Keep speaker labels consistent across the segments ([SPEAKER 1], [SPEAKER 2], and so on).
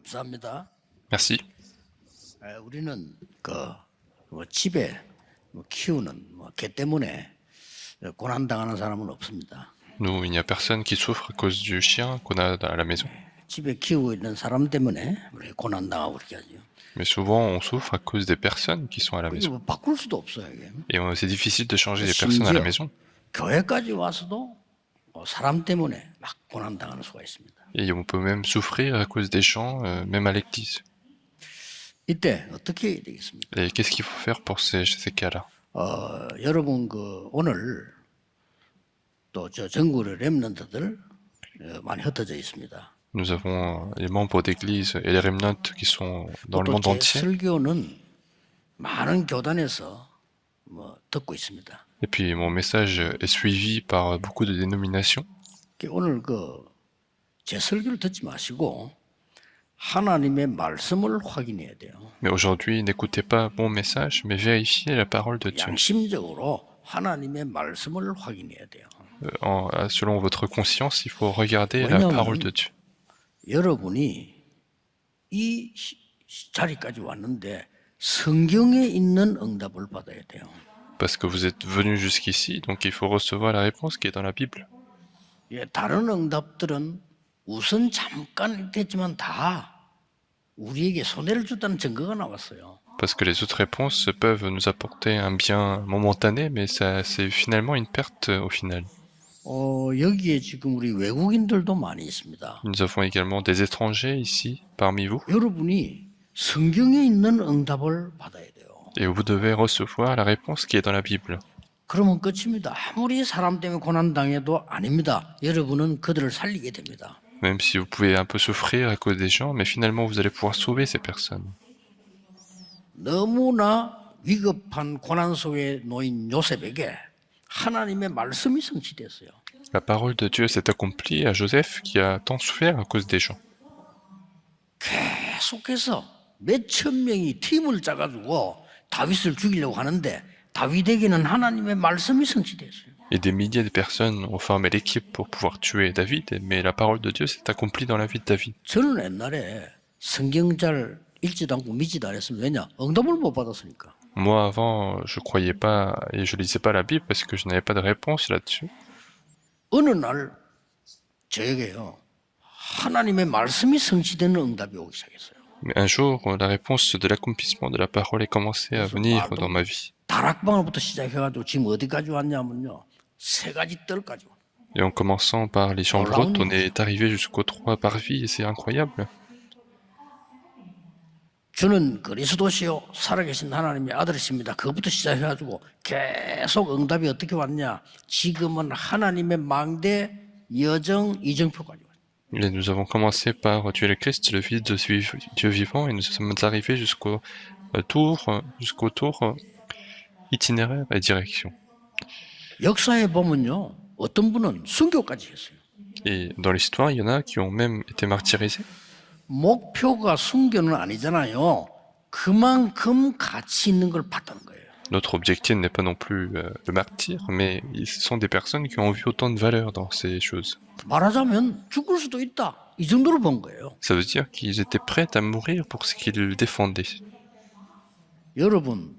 [SPEAKER 1] 감사합니다.
[SPEAKER 2] Merci.
[SPEAKER 1] 우리는 집에 키우는 개 때문에 고난당하는 사람은 없습니다.
[SPEAKER 2] Nous, il n'y a personne qui souffre à cause du chien qu'on a à la maison.
[SPEAKER 1] 집에 키우고 있는 사람 때문에 우리 고난당하고 그렇게 하죠.
[SPEAKER 2] Mais souvent, on souffre à cause des personnes qui sont à la
[SPEAKER 1] 이거
[SPEAKER 2] maison.
[SPEAKER 1] 뭐 바꿀 수도 없어요. 이게.
[SPEAKER 2] Et c'est difficile de changer les personnes à la maison.
[SPEAKER 1] 교회까지 와서도 사람 때문에 막 고난당하는 수가 있습니다.
[SPEAKER 2] Et on peut même souffrir à cause des gens, même à l'église.
[SPEAKER 1] 이때 어떻게 해야 되겠습니까?
[SPEAKER 2] Et qu'est-ce qu'il faut faire pour ces cas-là?
[SPEAKER 1] 여러분 오늘 또 저 전국의 렘넌트들 많이 흩어져 있습니다.
[SPEAKER 2] Nous avons les membres d'église et les remnants qui sont dans le monde
[SPEAKER 1] 또 제
[SPEAKER 2] entier.
[SPEAKER 1] 설교는 많은 교단에서 듣고 있습니다.
[SPEAKER 2] Et puis mon message est suivi par beaucoup de dénominations.
[SPEAKER 1] 오늘 제 설교를 듣지 마시고 하나님의 말씀을 확인해야 돼요.
[SPEAKER 2] Mais aujourd'hui, n'écoutez pas mon message, mais vérifiez la parole de Dieu.
[SPEAKER 1] 양심적으로 하나님의 말씀을 확인해야 돼요.
[SPEAKER 2] Selon votre conscience, il faut regarder la parole de Dieu.
[SPEAKER 1] 여러분이 이 자리까지 왔는데 성경에 있는 응답을 받아야 돼요.
[SPEAKER 2] Parce que vous êtes venu jusqu'ici, donc il faut recevoir la réponse qui est dans la Bible.
[SPEAKER 1] 다른 응답들은 우선 잠깐 됐지만 다 우리에게 손해를 줬다는 증거가 나왔어요.
[SPEAKER 2] Parce que les autres réponses peuvent nous apporter un bien momentané, mais ça, c'est finalement une perte au final.
[SPEAKER 1] 여기에 지금 우리 외국인들도 많이 있습니다.
[SPEAKER 2] Nous avons également des étrangers ici, parmi vous.
[SPEAKER 1] 여러분이 성경에 있는 응답을 받아야 돼요.
[SPEAKER 2] Et vous devez recevoir la réponse qui est dans la Bible.
[SPEAKER 1] 그러면 끝입니다. 아무리 사람 때문에 고난당해도 아닙니다. 여러분은 그들을 살리게 됩니다.
[SPEAKER 2] Même si vous pouvez un peu souffrir à cause des gens, mais finalement vous allez pouvoir sauver ces personnes.
[SPEAKER 1] 너무나 위급한 고난 속에 놓인 요셉에게 하나님의 말씀이 성취됐어요.
[SPEAKER 2] La parole de Dieu s'est accomplie à Joseph qui a tant souffert à cause des gens.
[SPEAKER 1] 계속해서 몇천 명이 팀을 짜가지고 다윗을 죽이려고 하는데 다윗에게는 하나님의 말씀이 성취됐어요.
[SPEAKER 2] Et des milliers de personnes ont formé l'équipe pour pouvoir tuer David, mais la parole de Dieu s'est accomplie dans la vie de David.
[SPEAKER 1] 저는 옛날에 성경 잘 읽지도 않고 믿지도 않았습니다. 왜냐? 응답을 못 받았으니까.
[SPEAKER 2] Moi, avant, je croyais pas et je lisais pas la Bible parce que je n'avais pas de réponse là-dessus.
[SPEAKER 1] 어느 날 저에게요 하나님의 말씀이 성취되는 응답이 오기 시작했어요.
[SPEAKER 2] Mais un jour, la réponse de l'accomplissement de la parole est commencée à venir dans ma vie.
[SPEAKER 1] 다락방으로부터 시작해가지고 지금 어디까지 왔냐면요 3가지 뜰까지.
[SPEAKER 2] Et en commençant par les chambres hautes, on est arrivé jusqu'aux 3 parvis et c'est incroyable.
[SPEAKER 1] 주는 그리스도시요 살아계신 하나님의 아들이십니다. 그것부터 시작해가지고 계속 응답이 어떻게 왔냐. 지금은 하나님의 망대 여정 이정표까지 왔어요.
[SPEAKER 2] Et nous avons commencé par Dieu le Christ, le Fils de Dieu vivant, et nous sommes arrivés jusqu'au tour itinéraire et direction.
[SPEAKER 1] 역사에 보면요 어떤 분은 순교까지 했어요.
[SPEAKER 2] Et dans l'histoire, il y en a qui ont même été martyrisés.
[SPEAKER 1] 목표가 순교는 아니잖아요. 그만큼 가치 있는 걸 봤다는 거예요.
[SPEAKER 2] Notre objectif n'est pas non plus le martyr, mais ce sont des personnes qui ont vu autant de valeur dans ces choses.
[SPEAKER 1] 말하자면 죽을 수도 있다. 이 정도로 본 거예요.
[SPEAKER 2] Ça veut dire qu'ils étaient prêts à mourir pour ce qu'ils défendaient.
[SPEAKER 1] 여러분,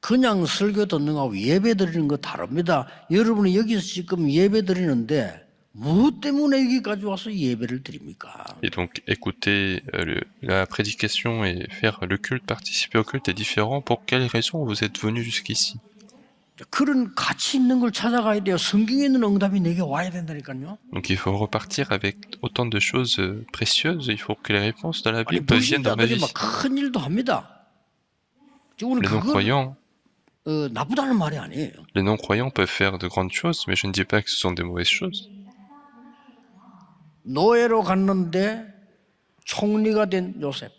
[SPEAKER 1] 그냥 설교 듣는 거하고 예배 드리는 거 다릅니다. 여러분이 여기서 지금 예배 드리는데 무엇 때문에 여기까지 와서 예배를 드립니까?
[SPEAKER 2] Et donc écouter la prédication et faire le culte, participer au culte est différent. Pour quelles raisons vous êtes venu jusqu'ici?
[SPEAKER 1] 그런 가치 있는 걸 찾아가야 돼요. 성경에 있는 응답이 내게 와야 된다니까요.
[SPEAKER 2] Donc il faut repartir avec autant de choses précieuses. Il faut que les réponses de la Bible viennent dans ma vie.
[SPEAKER 1] 큰 일도 합니다.
[SPEAKER 2] Les non-croyants,
[SPEAKER 1] 나쁘다는 말이 아니에요.
[SPEAKER 2] les non-croyants peuvent faire de grandes choses, mais je ne dis pas que ce sont des mauvaises choses.
[SPEAKER 1] 노예로 갔는데 총리가 된 요셉.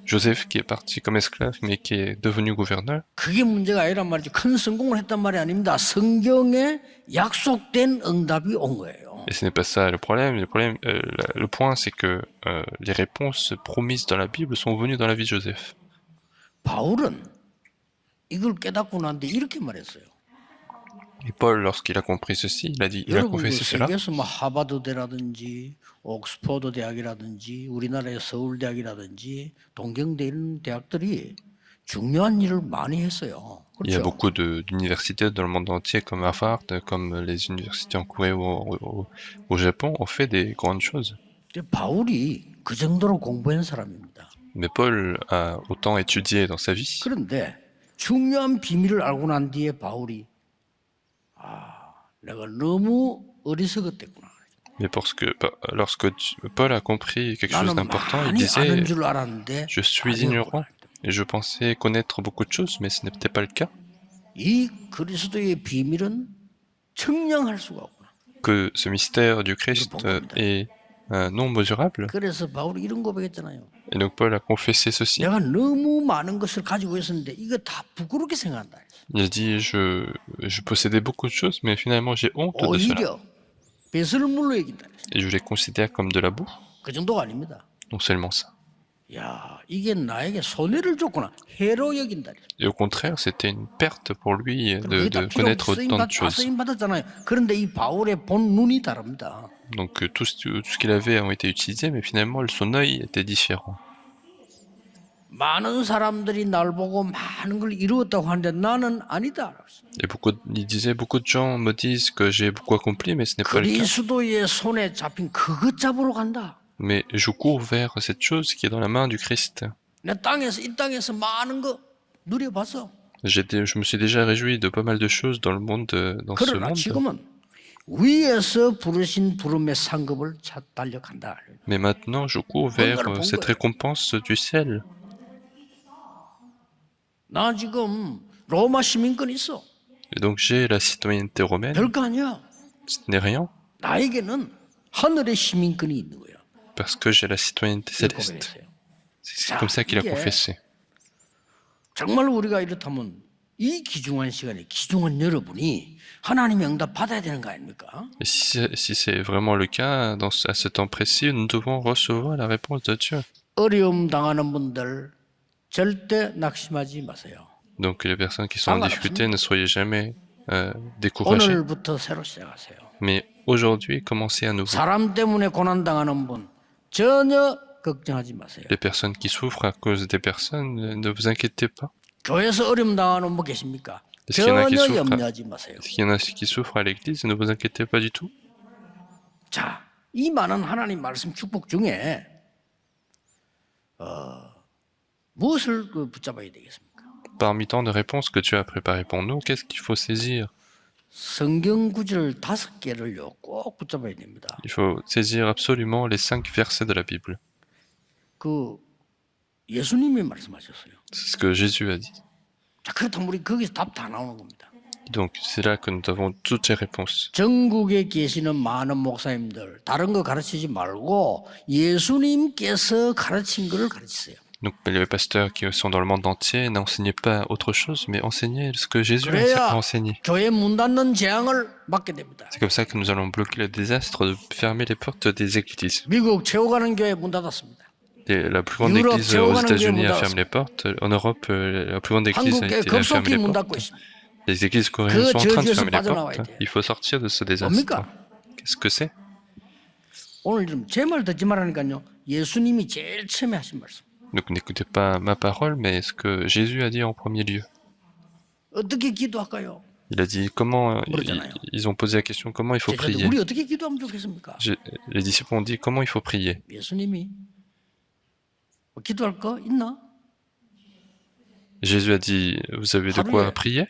[SPEAKER 2] Joseph qui est parti comme esclave, mais qui est devenu gouverneur.
[SPEAKER 1] 그게 문제가 아니란 말이죠. 큰 성공을 했단 말이 아닙니다. 성경에 약속된 응답이 온 거예요.
[SPEAKER 2] Et ce n'est pas ça le problème. Le point, c'est que les réponses promises dans la Bible sont venues dans la vie de Joseph.
[SPEAKER 1] 바울은 이걸 깨닫고 난데 이렇게 말했어요.
[SPEAKER 2] Et Paul, lorsqu'il a compris ceci, il a
[SPEAKER 1] 여러분 그
[SPEAKER 2] confessé cela.
[SPEAKER 1] 세계에서 뭐 하버드대라든지 옥스퍼드 대학이라든지 우리나라의 서울대학이라든지 동경대 이런 대학들이 중요한 일을 많이 했어요.
[SPEAKER 2] Il y a
[SPEAKER 1] 그렇죠?
[SPEAKER 2] beaucoup d'universités dans le monde entier, comme Harvard, comme les universités en Corée ou au Japon, ont fait des grandes choses.
[SPEAKER 1] 근데 바울이 그 정도로 공부한 사람입니다.
[SPEAKER 2] Mais Paul a autant étudié dans sa vie.
[SPEAKER 1] 그런데 중요한 비밀을 알고 난 뒤에 바울이 내가 너무 어리석었댔구나.
[SPEAKER 2] Mais parce que lorsque Paul a compris quelque chose
[SPEAKER 1] 나는
[SPEAKER 2] d'important, il
[SPEAKER 1] 많이
[SPEAKER 2] disait
[SPEAKER 1] 아는 줄 알았는데
[SPEAKER 2] je suis ignorant et je pensais connaître beaucoup de choses, mais ce n'était pas le cas.
[SPEAKER 1] 이 그리스도의 비밀은 청량할 수가 없구나.
[SPEAKER 2] Que ce mystère du Christ est non mesurable.
[SPEAKER 1] 그래서 바울이 이런 고백했잖아요.
[SPEAKER 2] Et donc Paul a confessé ceci.
[SPEAKER 1] 내가 너무 많은 것을 가지고 있었는데 이거 다 부끄럽게 생각한다.
[SPEAKER 2] Il a dit je possédais beaucoup de choses, mais finalement j'ai honte de cela.
[SPEAKER 1] 오히려 배설물로 여긴다.
[SPEAKER 2] Et je les considère comme de la boue.
[SPEAKER 1] 그 정도가 아닙니다.
[SPEAKER 2] Non seulement ça.
[SPEAKER 1] 야, 이게 나에게 손해를 줬구나. 해로 여긴다.
[SPEAKER 2] Et au contraire, c'était une perte pour lui
[SPEAKER 1] 그게 다
[SPEAKER 2] de connaître autant de
[SPEAKER 1] 다
[SPEAKER 2] choses.
[SPEAKER 1] 쓰임 받았잖아요. 그런데 이 바울의 본 눈이 다릅니다.
[SPEAKER 2] Donc tout ce qu'il avait ont été utilisés, mais finalement son œil était différent.
[SPEAKER 1] 많은 사람들이 날 보고 많은 걸 이루었다고 하는데 나는 아니다.
[SPEAKER 2] Et il disait, beaucoup de gens me disent que j'ai beaucoup accompli, mais ce n'est pas le cas.
[SPEAKER 1] 그리스도의 손에 잡힌 그것 잡으러 간다.
[SPEAKER 2] Mais je cours vers cette chose qui est dans la main du Christ.
[SPEAKER 1] 내 이 땅에서 많은 거 누려봤어.
[SPEAKER 2] Je me suis déjà réjoui de pas mal de choses dans le monde, dans ce
[SPEAKER 1] 그러나
[SPEAKER 2] monde.
[SPEAKER 1] 지금은 위에서 부르신 부름의 상급을 달려간다.
[SPEAKER 2] Mais maintenant, je cours vers cette récompense du ciel.
[SPEAKER 1] 나 지금 로마 시민권 있어.
[SPEAKER 2] Et donc j'ai la citoyenneté romaine.
[SPEAKER 1] 별거 아니야.
[SPEAKER 2] Ce n'est rien,
[SPEAKER 1] 나에게는 하늘의 시민권이 있는 거야.
[SPEAKER 2] parce que j'ai la citoyenneté céleste. C'est comme ça qu'il a confessé.
[SPEAKER 1] 정말 우리가 이렇다면 이 귀중한 시간에 귀중한 여러분이 하나님의 응답 받아야 되는 거 아닙니까?
[SPEAKER 2] Et si c'est vraiment le cas, à ce temps précis, nous devons recevoir la réponse de Dieu.
[SPEAKER 1] 어려움 당하는 분들 절대 낙심하지 마세요.
[SPEAKER 2] Donc les personnes qui sont en difficulté, ne soyez jamais découragés.
[SPEAKER 1] 오늘부터 새로 시작하세요.
[SPEAKER 2] Mais aujourd'hui, commencez à nouveau.
[SPEAKER 1] 사람 때문에 고난 당하는 분 전혀 걱정하지 마세요.
[SPEAKER 2] Les personnes qui souffrent à cause des personnes, ne vous inquiétez pas.
[SPEAKER 1] 교회에서 어려움 당하는 분 계십니까?
[SPEAKER 2] Est-ce qu'il y en a qui
[SPEAKER 1] 전혀
[SPEAKER 2] souffrent
[SPEAKER 1] 염려하지 마세요.
[SPEAKER 2] Est-ce qu'il y en a qui souffrent à l'église? Ne vous inquiétez pas du tout.
[SPEAKER 1] 자, 이 많은 하나님 말씀 축복 중에 무엇을 붙잡아야 되겠습니까?
[SPEAKER 2] Parmi tant de réponses que Dieu a préparées pour nous, qu'est-ce qu'il faut saisir?
[SPEAKER 1] 성경 구절 5개를요 꼭 붙잡아야 됩니다.
[SPEAKER 2] Il faut saisir absolument les 5 versets de la Bible.
[SPEAKER 1] 그 예수님이 말씀하셨어요.
[SPEAKER 2] C'est ce que Jésus a dit.
[SPEAKER 1] 자, 그렇다면 우리 거기서 답 다 나오는 겁니다.
[SPEAKER 2] Donc c'est là que nous avons toutes les réponses.
[SPEAKER 1] 전국에 계시는 많은 목사님들 다른 거 가르치지 말고 예수님께서 가르친 거를 가르치세요.
[SPEAKER 2] Donc les pasteurs qui sont dans le monde entier, n'enseignez pas autre chose, mais enseignez ce que Jésus a enseigné.
[SPEAKER 1] 교회 문 닫는 재앙을 막게 됩니다.
[SPEAKER 2] C'est comme ça que nous allons bloquer le désastre de fermer les portes des églises.
[SPEAKER 1] 미국 최고 가는 교회 문 닫았습니다.
[SPEAKER 2] Et la plus grande église aux États-Unis a fermé les portes. En Europe, la plus grande église a fermé les portes. Les églises coréennes sont en train de fermer les portes. Il faut sortir de ce désastre. Qu'est-ce que c'est?
[SPEAKER 1] 오늘 좀 제 말 듣지 말라니까요. 예수님이 제일 처음에 하신 말씀.
[SPEAKER 2] Donc n'écoutez pas ma parole, mais ce que Jésus a dit en premier lieu.
[SPEAKER 1] 어떻게 기도할까요?
[SPEAKER 2] Il a dit comment. Ils ont posé la question comment il faut prier.
[SPEAKER 1] 우리 어떻게 기도하면 좋겠습니까?
[SPEAKER 2] Les disciples ont dit comment il faut prier.
[SPEAKER 1] 예수님이 기도할 거 있나?
[SPEAKER 2] Jésus a dit vous avez de quoi prier?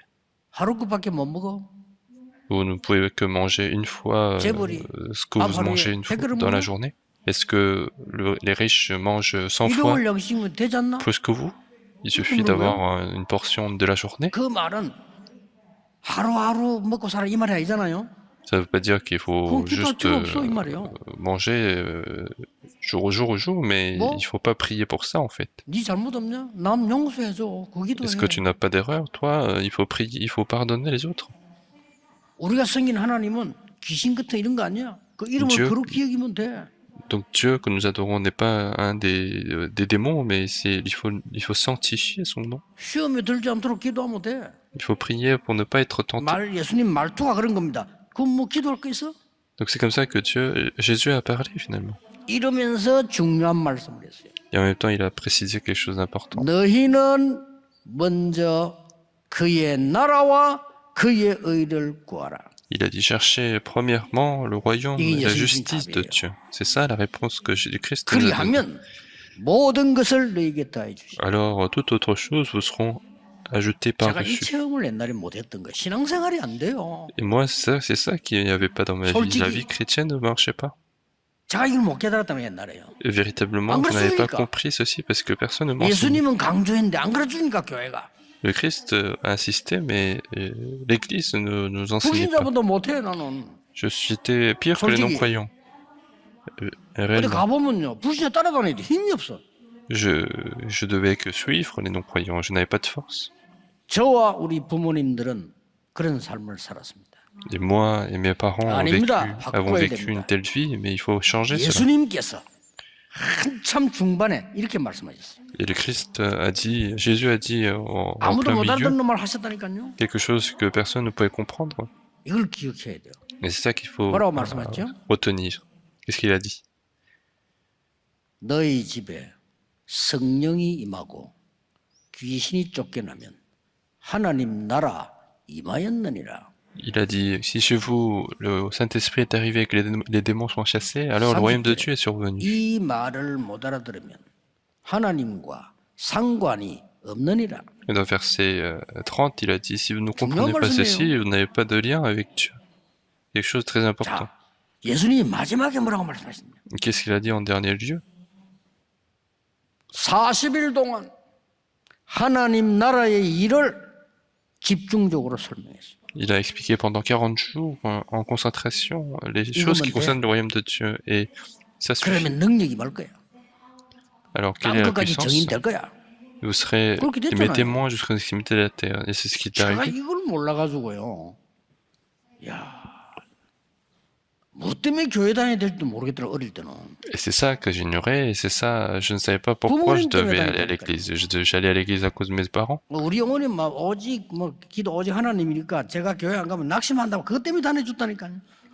[SPEAKER 1] 하루밖에 못 먹어.
[SPEAKER 2] Vous ne pouvez que manger une fois ce que vous mangez une fois dans la journée. Est-ce que les riches mangent 100 fois plus que vous? Il suffit d'avoir une portion de la journée.
[SPEAKER 1] 그 말은 하루하루 먹고 살아 이 말이 아니잖아요.
[SPEAKER 2] Ça ne veut pas dire qu'il faut juste manger jour au jour, mais il ne faut pas prier pour ça en fait. Est-ce que tu n'as pas d'erreur, toi? Il faut prier, il faut pardonner les autres. Donc Dieu que nous adorons n'est pas un des démons, mais il faut sanctifier son nom.
[SPEAKER 1] 시험에 들지 않도록 기도하면 돼.
[SPEAKER 2] Il faut prier pour ne pas être tenté.
[SPEAKER 1] 예수님 말투가 그런 겁니다. 그럼 뭐 기도할 거 있어?
[SPEAKER 2] Donc c'est comme ça que Jésus a parlé finalement.
[SPEAKER 1] 이러면서 중요한 말씀을 했어요.
[SPEAKER 2] Et en même temps, il a précisé quelque chose d'important.
[SPEAKER 1] 너희는 먼저 그의 나라와 그의 의를 구하라.
[SPEAKER 2] Il a dit chercher premièrement le royaume et la justice de Dieu. C'est ça la réponse que Jésus-Christ nous a donnée.
[SPEAKER 1] 모든 것을 너희에게 더해 주시리라.
[SPEAKER 2] Alors toute autre chose vous seront ajoutées
[SPEAKER 1] 제가 이
[SPEAKER 2] par-dessus.
[SPEAKER 1] 체험을 옛날에 못했던 거 신앙생활이 안 돼요.
[SPEAKER 2] Et moi, c'est ça qu'il n'y avait pas dans ma vie. La vie chrétienne ne marchait pas.
[SPEAKER 1] 제가 이걸 못 깨달았다면 옛날에요.
[SPEAKER 2] Et véritablement, je n'avais pas compris ceci parce que personne ne m'enseignait.
[SPEAKER 1] 예수님은 강조했는데 안 가르치니까 교회가.
[SPEAKER 2] Le Christ a insisté, mais l'Église ne nous enseignait pas.
[SPEAKER 1] 불신자보다 못해 나는.
[SPEAKER 2] J'étais pire que les non-croyants.
[SPEAKER 1] 어디 가보면요, 불신자 따라다니는데 힘이 없어.
[SPEAKER 2] Je devais que suivre les non-croyants. Je n'avais pas de force.
[SPEAKER 1] 저와 우리 부모님들은 그런 삶을 살았습니다.
[SPEAKER 2] Et moi et mes parents avons vécu une telle vie, mais il faut changer cela.
[SPEAKER 1] 예수님께서 한참 중반에 이렇게 말씀하셨어요.
[SPEAKER 2] Et le Christ a dit, Jésus a dit en plein milieu quelque chose que personne ne pouvait comprendre.
[SPEAKER 1] 이걸 기억해야 돼요.
[SPEAKER 2] Et c'est ça qu'il faut retenir. Qu'est-ce qu'il a dit?
[SPEAKER 1] 너희 집에 성령이 임하고 귀신이 쫓겨나면 하나님 나라 임하였느니라.
[SPEAKER 2] Il a dit, si chez vous le Saint-Esprit est arrivé et que les démons sont chassés, alors le royaume de Dieu est survenu.
[SPEAKER 1] 이 말을 못 알아들으면 하나님과 상관이 없느니라.
[SPEAKER 2] Et dans verset 30, il a dit, si vous ne comprenez pas ceci, vous n'avez pas de lien avec Dieu. Quelque chose de très important.
[SPEAKER 1] 예수님이 마지막에 뭐라고 말씀하십니까?
[SPEAKER 2] Qu'est-ce qu'il a dit en dernier lieu?
[SPEAKER 1] 40일 동안 하나님 나라의 일을 집중적으로 설명했어요.
[SPEAKER 2] Il a expliqué pendant 40 jours en concentration les choses qui concernent le royaume de Dieu. Et ça suffit. Alors, quelle est la puissance? Vous serez mes témoins jusqu'aux extrémités de la terre. Et c'est ce qui est arrivé. Et c'est ça que j'ignorais, et c'est ça, je ne savais pas pourquoi je devais aller à l'église. J'allais à l'église à cause de mes parents.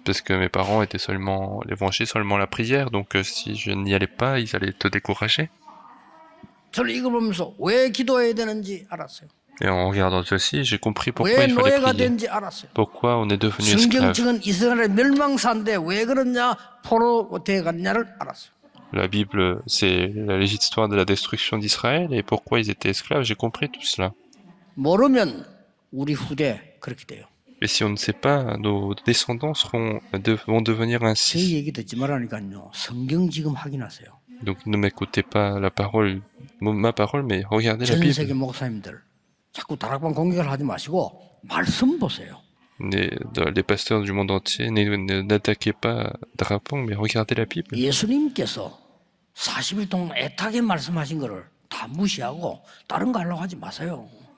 [SPEAKER 2] Parce que mes parents étaient seulement, les branchés seulement la prière, donc si je n'y allais pas, ils allaient te décourager. Et en regardant ceci, j'ai compris pourquoi il fallait prier. Pourquoi on est devenu esclave. La Bible, c'est la légitime histoire de la destruction d'Israël et pourquoi ils étaient esclaves. J'ai compris tout cela. Et si on ne sait pas, nos descendants vont devenir ainsi. Donc ne m'écoutez pas ma parole, mais regardez la Bible. Les pasteurs du monde entier, n'attaquez pas Drapon, mais regardez la Bible. Il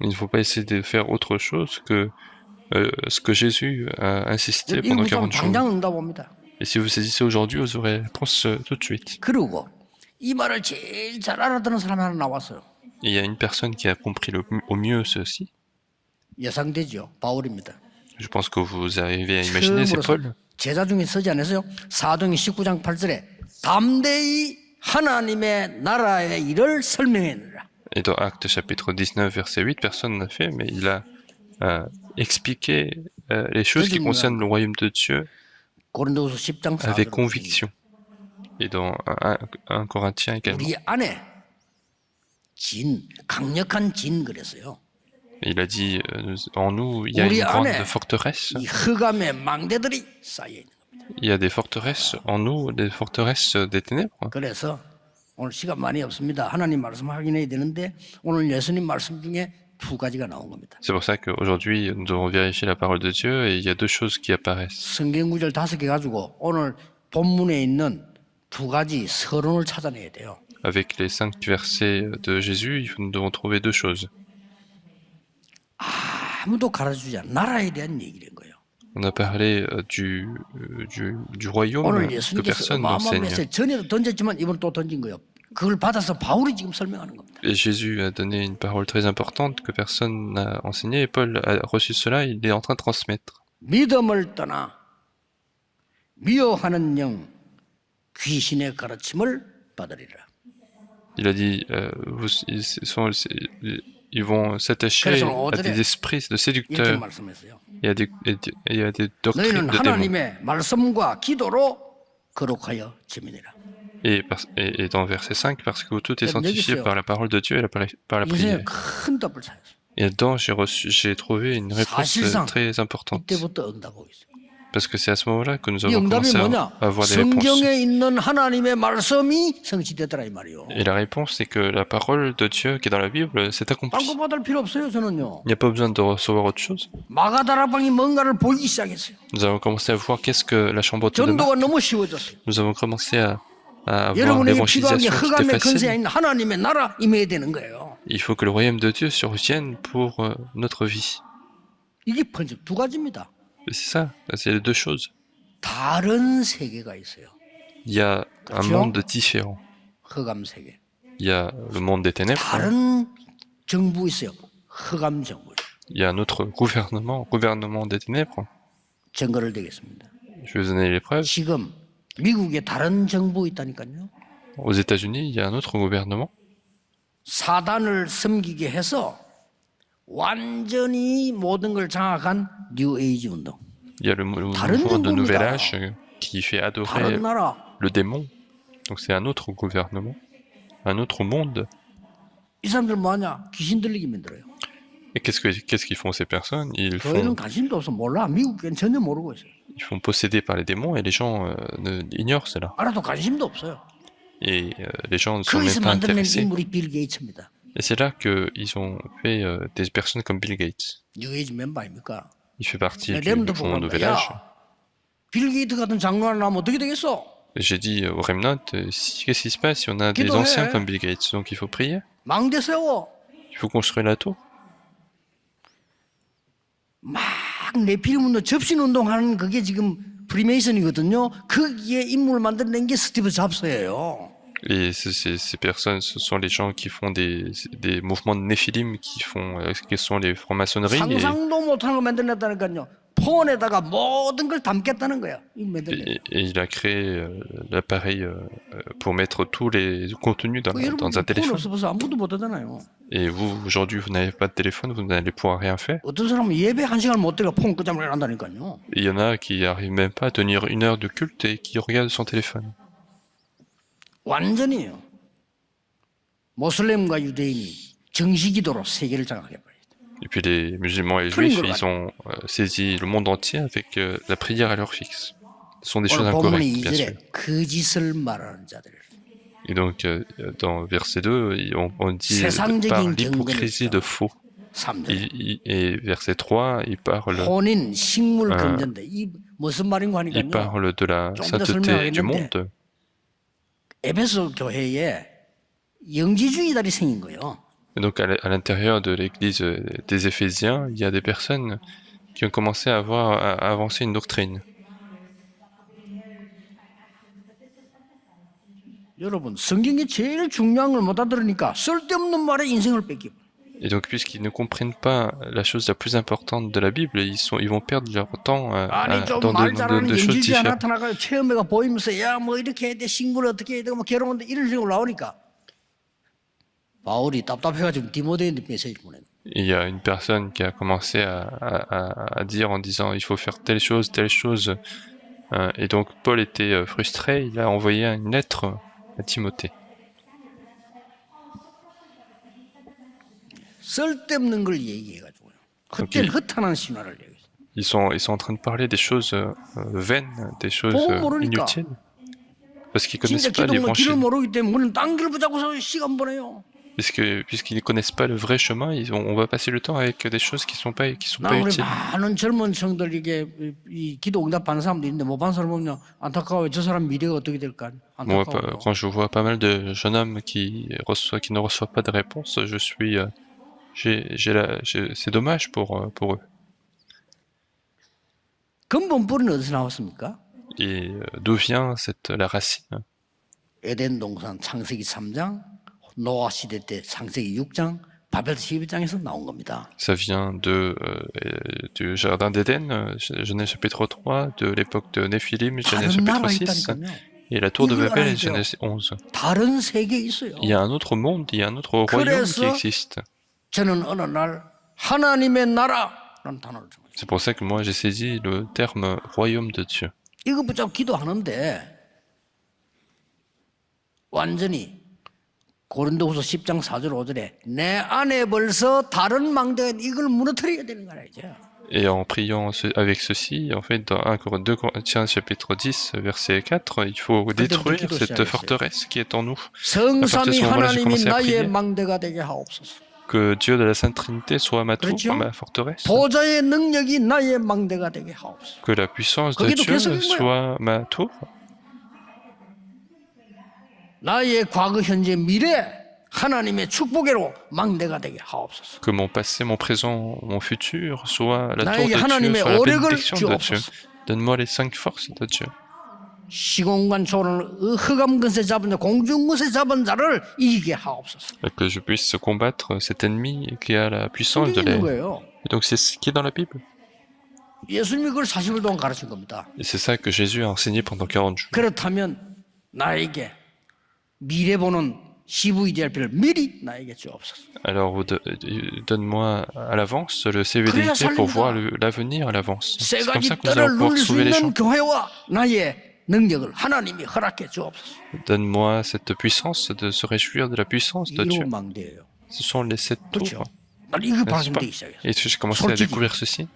[SPEAKER 2] ne faut pas essayer de faire autre chose que ce que Jésus a insisté pendant 40 jours. Et si vous saisissez aujourd'hui, vous aurez la réponse tout de suite. Et il y a une personne qui a compris au mieux ceci. Je pense que vous arrivez à imaginer, c'est Paul. Et dans Actes chapitre 19, verset 8, personne n'a fait, mais il a expliqué les choses qui concernent le royaume de Dieu avec conviction. Et dans 1 Corinthiens également. Il a dit, en nous, il y a une grande forteresse. Il y a des forteresses en nous, des forteresses des ténèbres. C'est pour ça qu'aujourd'hui, nous devons vérifier la parole de Dieu et il y a deux choses qui apparaissent. Avec les 5 versets de Jésus, nous devons trouver deux choses. On a parlé du royaume que personne n'enseigne. Et Jésus a donné une parole très importante que personne n'a enseignée, et Paul a reçu cela, il est en train de transmettre.
[SPEAKER 1] 믿음을 떠나 미워하는 영 귀신의 가르침을 받으리라.
[SPEAKER 2] Il a dit, ils vont s'attacher à des esprits de séducteurs et à des doctrines de démons. Et dans verset 5, parce que tout est sanctifié par la parole de Dieu et par la prière. Et là-dedans, j'ai trouvé une réponse très importante. Parce que c'est à ce moment-là que nous avons commencé à avoir des réponses. Et la réponse, c'est que la parole de Dieu qui est dans la Bible s'est accomplie. Il n'y a pas besoin de recevoir autre chose. Nous avons commencé à voir qu'est-ce que la chambre haute de Marc. Nous avons commencé à avoir l'évangélisation qui était facile. Il faut que le royaume de Dieu survienne pour notre vie. C'est ça, c'est les deux choses. Il y a un monde différent. Il y a le monde des ténèbres. Il y a un autre gouvernement des ténèbres. Je vais vous donner les preuves. Aux États-Unis, il y a un autre gouvernement. Il y a le mouvement de Nouvel Âge qui fait adorer le démon. Donc c'est un autre gouvernement, un autre monde. Et qu'est-ce qu'ils font ces personnes? Ils font posséder par les démons et les gens ignorent cela. Et les gens ne sont même pas intéressés. Et c'est là qu'ils ont fait des personnes comme Bill Gates. Il fait partie du mouvement Nouvel Âge. J'ai dit au Remnant, qu'est-ce qui se passe si on a des anciens comme Bill Gates? Donc il faut prier. Il faut construire la tour. Et ces personnes, ce sont les gens qui font des mouvements de Néphilim, qui sont les francs-maçonneries. Et il a créé l'appareil pour mettre tous les contenus dans un téléphone. Et vous, aujourd'hui, vous n'avez pas de téléphone, vous n'allez pouvoir rien faire. Il y en a qui n'arrivent même pas à tenir 1 heure de culte et qui regardent son téléphone. Et puis les musulmans et les juifs, ils ont saisi le monde entier avec la prière à l'heure fixe. Ce sont des choses incorrectes, bien sûr. Et donc, dans verset 2, on dit par l'hypocrisie de faux. Et verset 3, il parle de la sainteté du monde. Et donc, à l'intérieur de l'église des Éphésiens, il y a des personnes qui ont commencé à avancer une doctrine. Et donc, puisqu'ils ne comprennent pas la chose la plus importante de la Bible, ils vont perdre leur temps dans de choses différentes. Il y a une personne qui a commencé à dire en disant il faut faire telle chose. Et donc Paul était frustré, il a envoyé une lettre à Timothée. Donc, ils sont en train de parler des choses vaines, des choses inutiles, parce qu'ils ne connaissent pas l'évangile. Puisqu'ils ne connaissent pas le vrai chemin, on va passer le temps avec des choses qui sont pas utiles. Moi, quand je vois pas mal de jeunes hommes qui ne reçoivent pas de réponse, c'est dommage pour eux.
[SPEAKER 1] 근본 뿌리는 어디서 나왔습니까?
[SPEAKER 2] Et d'où vient la racine?
[SPEAKER 1] 에덴 동산 창세기 3장, 노아 시대 때 창세기 6장, 바벨 12장에서 나온 겁니다.
[SPEAKER 2] Ça vient du jardin d'Éden, Genèse chapitre 3, de l'époque de Néphilim, Genèse chapitre 6, et la tour de Babel, Genèse 11.
[SPEAKER 1] 다른 세계에 있어요.
[SPEAKER 2] Il y a un autre monde, il y a un autre royaume qui existe.
[SPEAKER 1] 저는 어느 날 하나님의 나라라는 단어를 정했어요.
[SPEAKER 2] C'est pour ça que moi j'ai saisi le terme royaume de Dieu.
[SPEAKER 1] 이거 붙잡고 기도하는데 완전히 고린도후서 10장 4절 5절에 내 안에 벌써 다른 망대가 이걸 무너뜨려야 되는 거라 이제.
[SPEAKER 2] Et en priant avec ceci, en fait, dans 2 Corinthiens chapitre 10, verset 4, il faut détruire cette forteresse qui est en nous.
[SPEAKER 1] 성삼위 하나님이 나의 망대가 되게 하옵소서.
[SPEAKER 2] Que Dieu de la Sainte Trinité soit ma tour, ma forteresse.
[SPEAKER 1] 보좌의 능력이 나의 망대가 되게 하옵소서.
[SPEAKER 2] Que la puissance de Dieu soit ma tour.
[SPEAKER 1] 나의 과거, 현재, 미래 하나님의 축복으로 망대가 되게 하옵소서.
[SPEAKER 2] Que mon passé, mon présent, mon futur soit la tour de Dieu,
[SPEAKER 1] 하나님의
[SPEAKER 2] soit la
[SPEAKER 1] 오력을
[SPEAKER 2] bénédiction de Dieu.
[SPEAKER 1] 주옵소서.
[SPEAKER 2] Donne-moi les 5 forces de Dieu.
[SPEAKER 1] 시공간 초론을 흑암근세 잡은 자, 공중근세 잡은 자를 이기게 하옵소서.
[SPEAKER 2] Que je puisse combattre cet ennemi qui a la puissance de l'air. Et donc c'est ce qui est dans la Bible.
[SPEAKER 1] 예수님이 그걸 40일 동안 가르친 겁니다.
[SPEAKER 2] Et c'est ça que Jésus a enseigné pendant 40 jours.
[SPEAKER 1] 그렇다면 나에게 미래 보는 CVDRP를 미리 나에게 주옵소서.
[SPEAKER 2] Alors donne-moi à l'avance le CVDRP pour voir l'avenir à l'avance. C'est comme ça que nous allons pouvoir sauver les gens.
[SPEAKER 1] 교회와 나의 능력을 하나님이 허락해 주옵소서.
[SPEAKER 2] Donne-moi cette puissance de se réjouir de la puissance de Dieu. Ce sont les 7 tours. Et j'ai commencé à découvrir ceci.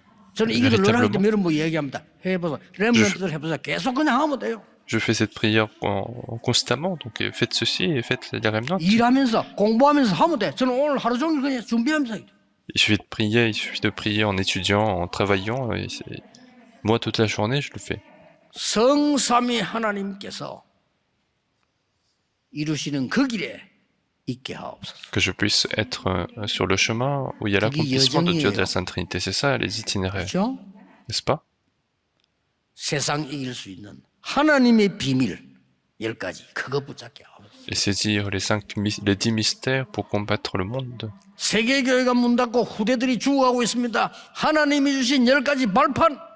[SPEAKER 2] Je fais cette prière constamment, donc faites ceci et faites les remnants. Il suffit de prier en étudiant, en travaillant. Et moi, toute la journée, je le fais.
[SPEAKER 1] 성삼위 하나님께서 이루시는 그 길에 있게 하옵소서.
[SPEAKER 2] Que je puisse être sur le chemin où il y a l'accomplissement de Dieu de la Sainte Trinité. C'est ça les itinéraires,
[SPEAKER 1] 그렇죠?
[SPEAKER 2] n'est-ce pas?
[SPEAKER 1] 세상 이길 수 있는 하나님의 비밀 10가지 그거 붙잡게 하옵소서.
[SPEAKER 2] Et saisir les 10 mystères pour combattre le monde.
[SPEAKER 1] 세계 교회가 문 닫고 후대들이 죽어가고 있습니다. 하나님이 주신 10가지 발판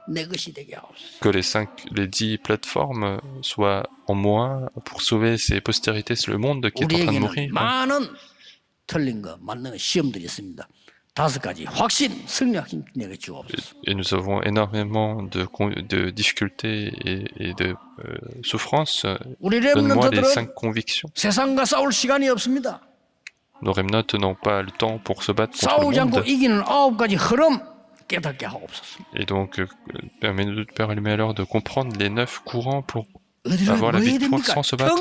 [SPEAKER 2] Que les 10 plateformes soient en moi pour sauver ces postérités sur le monde qui est en train de mourir. Et nous avons énormément de difficultés et de souffrances. Donne-moi les 5 convictions. Nos remnotes n'ont pas le temps pour se battre contre le monde. Et donc, permets-nous alors de comprendre les 9 courants pour avoir la victoire sans se battre.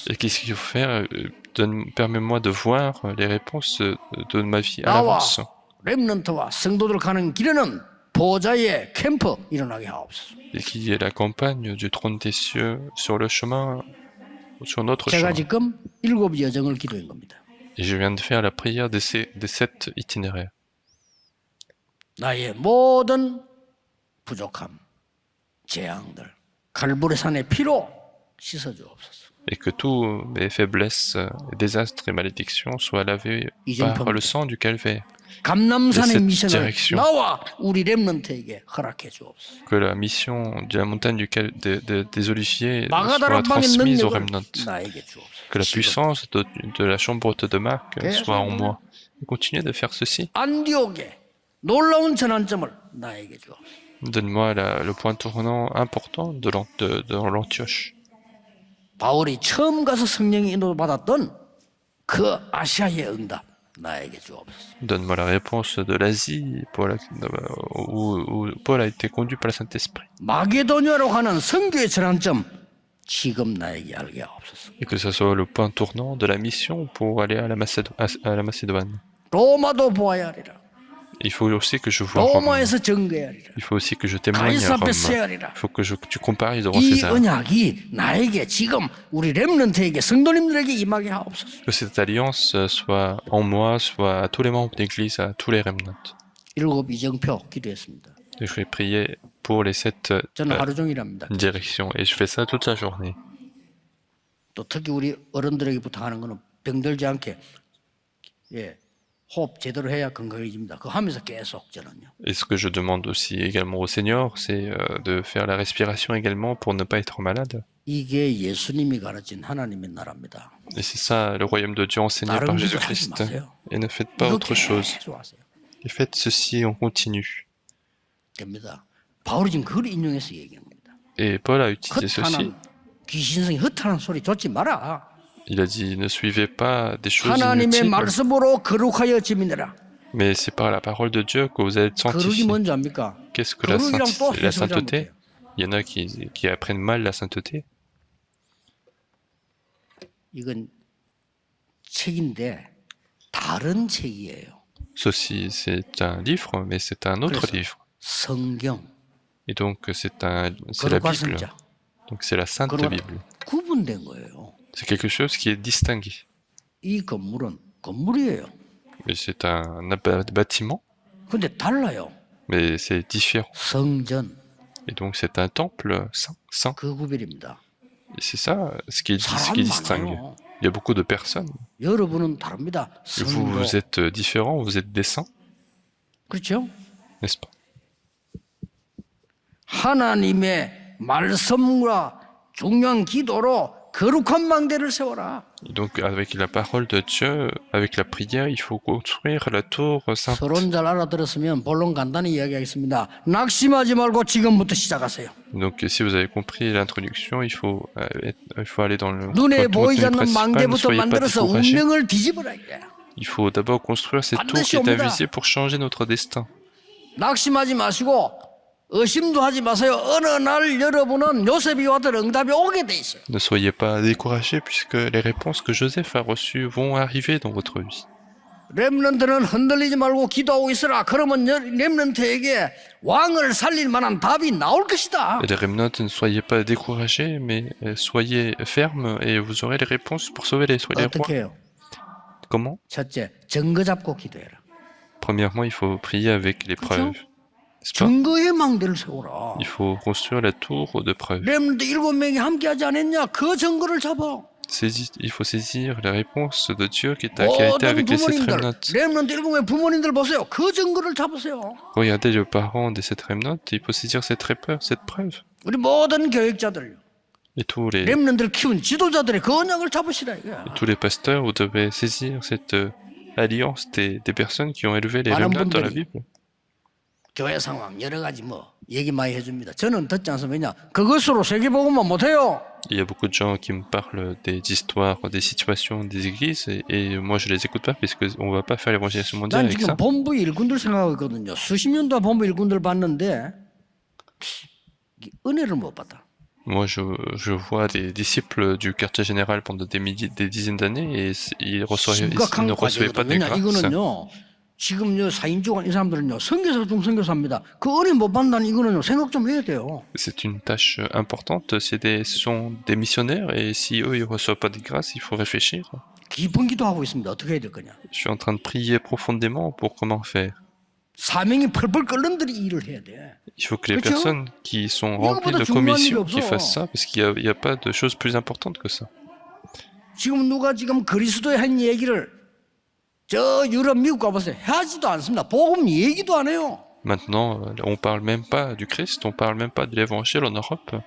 [SPEAKER 2] Et qu'est-ce qu'il faut faire? Permets-moi de voir les réponses de ma vie à l'avance. Et qu'il y ait la campagne du trône des cieux sur le chemin, sur notre chemin. Et je viens de faire la prière des 7 itinéraires.
[SPEAKER 1] 나의 모든 부족함, 재앙들, 갈보리 산의 피로 씻어 주옵소서.
[SPEAKER 2] Et que tous mes faiblesses, désastres et malédictions soient lavés par le sang du calvaire.
[SPEAKER 1] 감람산의 미션을 나와 우리 렘넌트에게 허락해 주옵소서.
[SPEAKER 2] Que la mission de la montagne des oliviers soit transmise aux remnants. Que la puissance de la chambre haute de Marc soit en moi. Et continuez de faire ceci.
[SPEAKER 1] 놀라운 전환점을 나에게 주옵소서.
[SPEAKER 2] Donne-moi le point tournant important de l'Antioche.
[SPEAKER 1] 바울이 처음 가서 성령의 인도를 받았던 그 아시아의 응답 나에게 주옵소서.
[SPEAKER 2] Donne-moi la réponse de l'Asie où Paul a été conduit par le Saint-Esprit.
[SPEAKER 1] 마게도니아로 가는 선교의 전환점 지금 나에게 알게 하옵소서.
[SPEAKER 2] Et que ce soit le point tournant de la mission pour aller à la Macédoine.
[SPEAKER 1] 로마도 보아야 하리라.
[SPEAKER 2] Il faut aussi que je voie Rome. Il faut aussi que je témoigne à Rome. Il faut que tu compares devant César. Que cette alliance soit en moi, soit à tous les membres de l'Église, à tous les remnants. Je vais prier pour les 7
[SPEAKER 1] 저는 하루 종일 합니다.
[SPEAKER 2] directions et je fais ça toute la journée.
[SPEAKER 1] 또 특히 우리 어른들에게 부탁하는 거는 병들지 않게 호흡 제대로 해야 건강해집니다. 그거 하면서 계속 저는요.
[SPEAKER 2] Et ce que je demande aussi également aux seniors, c'est de faire la respiration également pour ne pas être malade.
[SPEAKER 1] 이게 예수님이 가르친 하나님의 나라입니다.
[SPEAKER 2] Et c'est ça le royaume de Dieu enseigné par Jésus-Christ. Et ne faites pas autre chose. Et faites ceci en continu.
[SPEAKER 1] 됩니다. 바울이 지금 그걸 인용해서 얘기한 겁니다.
[SPEAKER 2] Et Paul a utilisé ceci.
[SPEAKER 1] 귀신성이 허탄한 소리 쫓지 마라.
[SPEAKER 2] Il a dit ne suivez pas des choses
[SPEAKER 1] 하나님의
[SPEAKER 2] inutiles,
[SPEAKER 1] 말씀으로 거룩하여 지미느라.
[SPEAKER 2] mais c'est par la parole de Dieu que vous êtes
[SPEAKER 1] 거룩이
[SPEAKER 2] sanctifiés.
[SPEAKER 1] 뭔지 압니까?
[SPEAKER 2] Qu'est-ce que
[SPEAKER 1] 거룩이랑 또
[SPEAKER 2] la
[SPEAKER 1] 해석을
[SPEAKER 2] sainteté?
[SPEAKER 1] 잘못해요.
[SPEAKER 2] Il y en a qui apprennent mal la sainteté.
[SPEAKER 1] 이건 책인데 다른 책이에요.
[SPEAKER 2] Ceci, c'est un livre, mais c'est un autre livre.
[SPEAKER 1] 성경.
[SPEAKER 2] Et donc, c'est la Bible.
[SPEAKER 1] 성자.
[SPEAKER 2] Donc, c'est la Sainte Bible.
[SPEAKER 1] 구분된 거예요.
[SPEAKER 2] C'est quelque chose qui est distingué.
[SPEAKER 1] 이 건물은 건물이에요.
[SPEAKER 2] Mais c'est un bâtiment,
[SPEAKER 1] 근데 달라요.
[SPEAKER 2] mais c'est différent.
[SPEAKER 1] 성전.
[SPEAKER 2] Et donc, c'est un temple saint.
[SPEAKER 1] 그 구별입니다.
[SPEAKER 2] Et c'est ça ce qui distingue.
[SPEAKER 1] 많아요.
[SPEAKER 2] Il y a beaucoup de personnes.
[SPEAKER 1] 여러분은 다릅니다.
[SPEAKER 2] Vous êtes différents, vous êtes des saints,
[SPEAKER 1] 그렇죠?
[SPEAKER 2] n'est-ce pas?
[SPEAKER 1] 하나님의 말씀과 중요한 기도로 거룩한 망대를 세워라.
[SPEAKER 2] Donc avec la parole de Dieu, avec la prière, il faut construire la tour sainte.
[SPEAKER 1] 서론 잘 알아들었으면 본론 간단히 이야기하겠습니다. 낙심하지 말고 지금부터 시작하세요.
[SPEAKER 2] Donc si vous avez compris l'introduction, il faut aller dans le
[SPEAKER 1] 눈에 보이지
[SPEAKER 2] contenu
[SPEAKER 1] 않는
[SPEAKER 2] principal, ne
[SPEAKER 1] 망대부터
[SPEAKER 2] soyez pas
[SPEAKER 1] 만들어서
[SPEAKER 2] découragés.
[SPEAKER 1] 운명을 뒤집어라 이게.
[SPEAKER 2] Il faut d'abord construire cette tour qui est invisible pour changer notre destin.
[SPEAKER 1] 낙심하지 마시고 의심도 하지 마세요. 어느 날 여러분은 요셉이 왔던 응답이 오게 돼 있어요.
[SPEAKER 2] Ne soyez pas découragés puisque les réponses que Joseph a reçues vont arriver dans votre vie.
[SPEAKER 1] 렘넌트는 흔들리지 말고 기도하고 있으라. 그러면 렘넌트에게 왕을 살릴 만한 답이 나올 것이다.
[SPEAKER 2] Et les remnants, ne soyez pas découragés, mais soyez fermes et vous aurez les réponses pour sauver les rois.
[SPEAKER 1] 어떻게 해요?
[SPEAKER 2] Comment?
[SPEAKER 1] 첫째, 증거 잡고 기도해라.
[SPEAKER 2] Premièrement, il faut prier avec les preuves. N'est-ce pas?
[SPEAKER 1] 증거의 망대를 세우라.
[SPEAKER 2] Il faut construire la tour de preuves.
[SPEAKER 1] 렘넌트 7명이 함께하지 않았냐? 그 증거를 잡아.
[SPEAKER 2] Il faut saisir la réponse de Dieu qui a été avec les 7 remnants.
[SPEAKER 1] 렘넌트 7명의 부모님들 보세요. 그 증거를 잡으세요.
[SPEAKER 2] Regardez le parent des 7 remnants, il faut saisir cette preuve.
[SPEAKER 1] 우리 모든 교육자들,
[SPEAKER 2] Et tous les
[SPEAKER 1] 렘넌트를 키운 지도자들의 그 언약을 잡으시라 이거야.
[SPEAKER 2] pasteurs, vous devez saisir cette alliance des personnes qui ont élevé les remnants dans la Bible.
[SPEAKER 1] 교회 상황 여러 가지 얘기 많이 해줍니다. 저는 듣지 않습니다. 왜냐? 그것으로 세계복음만 못해요.
[SPEAKER 2] Il y a beaucoup de gens qui me parlent des histoires, des situations des églises et moi je les écoute pas parce qu'on va pas faire l'évangélisation mondiale
[SPEAKER 1] 난
[SPEAKER 2] avec
[SPEAKER 1] 지금
[SPEAKER 2] ça.
[SPEAKER 1] 본부 일꾼들 생각하고 있거든요. 수십 년 동안 본부 일꾼들 봤는데 은혜를 못 받아.
[SPEAKER 2] Moi je vois des disciples du quartier général pendant des dizaines d'années et ils ne recevaient pas de grâce.
[SPEAKER 1] 이거는요. 지금요 사인주간 이 사람들은요 선교사 중 선교사입니다. 그 은혜 못 받는다는 이거는요 생각 좀 해야 돼요.
[SPEAKER 2] C'est une tâche importante. Ce sont des missionnaires et si eux ils reçoivent pas de grâce, il faut réfléchir.
[SPEAKER 1] 깊은 기도하고 있습니다. 어떻게 해야 될 거냐?
[SPEAKER 2] Je suis en train de prier profondément pour comment faire.
[SPEAKER 1] 사명이 펄펄 끓는 들이 일을 해야 돼.
[SPEAKER 2] Il faut que les personnes qui sont remplies de commission qui fassent ça parce qu'il y a pas de chose plus importante que ça.
[SPEAKER 1] 지금 누가 지금 그리스도의 한 얘기를 저 유럽 미국 가보세요. 하지도 않습니다. 복음 얘기도 안 해요.
[SPEAKER 2] Maintenant, on parle même pas du Christ, on parle même pas de l'évangile en Europe.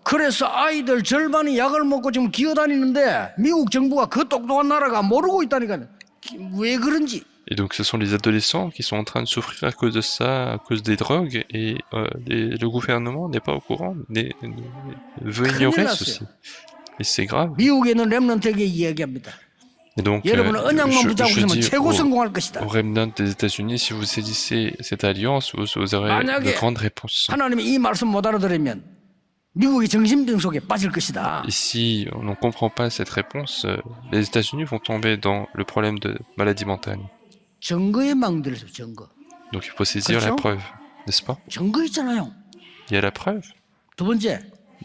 [SPEAKER 1] 그래서 아이들 절반이 약을 먹고 지금 기어다니는데 미국 정부가 그 똑똑한 나라가 모르고 있다니까요. 왜 그런지.
[SPEAKER 2] Et donc ce sont les adolescents qui sont en train de souffrir à cause de ça, à cause des drogues, et le gouvernement n'est pas au courant, veut ignorer ceci. Et c'est grave.
[SPEAKER 1] 미국에 있는 렘넌트에게 이야기합니다.
[SPEAKER 2] Et donc, je dis aux remnants des États-Unis, si vous saisissez cette alliance, vous aurez de grandes réponses. Et si on ne comprend pas cette réponse, les États-Unis vont tomber dans le problème de maladie mentale. Donc il faut saisir la preuve, n'est-ce pas? Il y a la preuve.